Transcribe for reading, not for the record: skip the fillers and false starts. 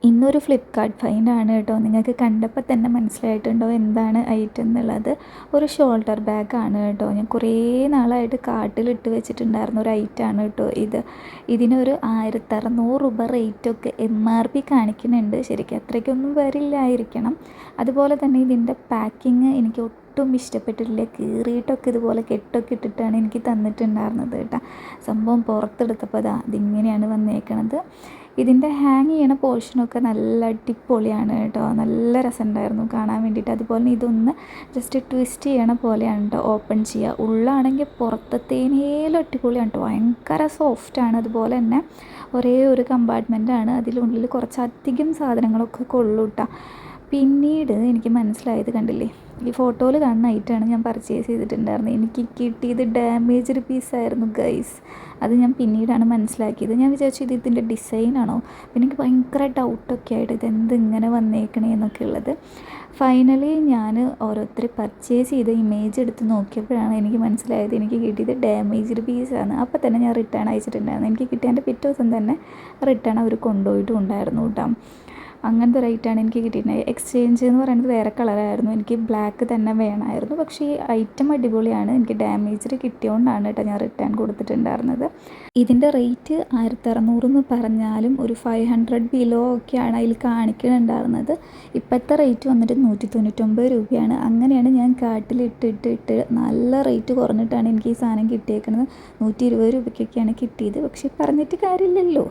ഇന്നൊരു ഫ്ലിപ്കാർട്ട് ഫൈൻഡാണ് കേട്ടോ. നിങ്ങൾക്ക് കണ്ടപ്പോൾ തന്നെ മനസ്സിലായിട്ടുണ്ടോ എന്താണ് ഐറ്റം എന്നുള്ളത്. ഒരു ഷോൾഡർ ബാഗാണ് കേട്ടോ. ഞാൻ കുറേ നാളായിട്ട് കാർട്ടിലിട്ട് വെച്ചിട്ടുണ്ടായിരുന്ന ഒരു ഐറ്റമാണ് കേട്ടോ ഇത്. ഇതിനൊരു 1600 രൂപ റേറ്റൊക്കെ MRP കാണിക്കുന്നുണ്ട്. ശരിക്കും അത്രയ്ക്കൊന്നും വരില്ലായിരിക്കണം. അതുപോലെ തന്നെ ഇതിൻ്റെ പാക്കിങ് എനിക്ക് ഒട്ടും ഇഷ്ടപ്പെട്ടിട്ടില്ല. കീറിയിട്ടൊക്കെ ഇതുപോലെ കെട്ടൊക്കെ ഇട്ടിട്ടാണ് എനിക്ക് തന്നിട്ടുണ്ടായിരുന്നത് കേട്ടോ. സംഭവം പുറത്തെടുത്തപ്പോൾ ഇതിങ്ങനെയാണ് വന്നേക്കണത്. ഇതിൻ്റെ ഹാങ് ചെയ്യണ പോർഷനൊക്കെ നല്ല അടിപൊളിയാണ് കേട്ടോ. നല്ല രസമുണ്ടായിരുന്നു കാണാൻ വേണ്ടിയിട്ട്. അതുപോലെ തന്നെ ഇതൊന്ന് ജസ്റ്റ് ട്വിസ്റ്റ് ചെയ്യണ പോലെയാണ് കേട്ടോ ഓപ്പൺ ചെയ്യുക. ഉള്ളാണെങ്കിൽ പുറത്തത്തേനേലും അടിപൊളിയാണ് കേട്ടോ. ഭയങ്കര സോഫ്റ്റാണ്. അതുപോലെ തന്നെ ഒരേ ഒരു കമ്പാർട്ട്മെൻറ്റാണ്. അതിനുള്ളിൽ കുറച്ചധികം സാധനങ്ങളൊക്കെ കൊള്ളൂട്ടാ. പിന്നീട് എനിക്ക് മനസ്സിലായത് കണ്ടില്ലേ, ഈ ഫോട്ടോയിൽ കാണുന്ന ഐറ്റമാണ് ഞാൻ പർച്ചേസ് ചെയ്തിട്ടുണ്ടായിരുന്നത്. എനിക്ക് കിട്ടിയത് ഡാമേജ്ഡ് പീസായിരുന്നു ഗൈസ്. അത് ഞാൻ പിന്നീടാണ് മനസ്സിലാക്കിയത്. ഞാൻ വിചാരിച്ചു ഇതിൻ്റെ ഡിസൈനാണോ. പിന്നെ എനിക്ക് ഭയങ്കര ഡൗട്ടൊക്കെ ആയിട്ട് ഇതെന്ത് ഇങ്ങനെ വന്നേക്കണേ എന്നൊക്കെ ഉള്ളത്. ഫൈനലി ഞാൻ ഓരോരുത്തർ പർച്ചേസ് ചെയ്ത ഇമേജ് എടുത്ത് നോക്കിയപ്പോഴാണ് എനിക്ക് മനസ്സിലായത് എനിക്ക് കിട്ടിയത് ഡാമേജ്ഡ് പീസാണ്. അപ്പോൾ തന്നെ ഞാൻ റിട്ടേൺ അയച്ചിട്ടുണ്ടായിരുന്നു. എനിക്ക് കിട്ടിയതിൻ്റെ പിറ്റേ ദിവസം തന്നെ റിട്ടേൺ അവർ കൊണ്ടുപോയിട്ടും ഉണ്ടായിരുന്നു കേട്ടോ. അങ്ങനത്തെ ഒരു ഐറ്റമാണ് എനിക്ക് കിട്ടിയിട്ടുണ്ടായത്. എക്സ്ചേഞ്ച് എന്ന് പറയുന്നത് വേറെ കളറായിരുന്നു. എനിക്ക് ബ്ലാക്ക് തന്നെ വേണമായിരുന്നു. പക്ഷേ ഈ ഐറ്റം അടിപൊളിയാണ്. എനിക്ക് ഡാമേജ്ഡ് കിട്ടിയതുകൊണ്ടാണ് കേട്ടോ ഞാൻ റിട്ടേൺ കൊടുത്തിട്ടുണ്ടായിരുന്നത്. ഇതിൻ്റെ റേറ്റ് 1600 എന്ന് പറഞ്ഞാലും ഒരു 500 ബിലോ ഒക്കെയാണ് അതിൽ കാണിക്കുന്നുണ്ടായിരുന്നത്. ഇപ്പോഴത്തെ റേറ്റ് വന്നിട്ട് 199 രൂപയാണ്. അങ്ങനെയാണ് ഞാൻ കാർട്ടിലിട്ടിട്ട് നല്ല റേറ്റ് കുറഞ്ഞിട്ടാണ് എനിക്ക് ഈ സാധനം കിട്ടിയേക്കുന്നത്. 120 രൂപയ്ക്കൊക്കെയാണ് കിട്ടിയത്. പക്ഷേ പറഞ്ഞിട്ട് കാര്യമില്ലല്ലോ.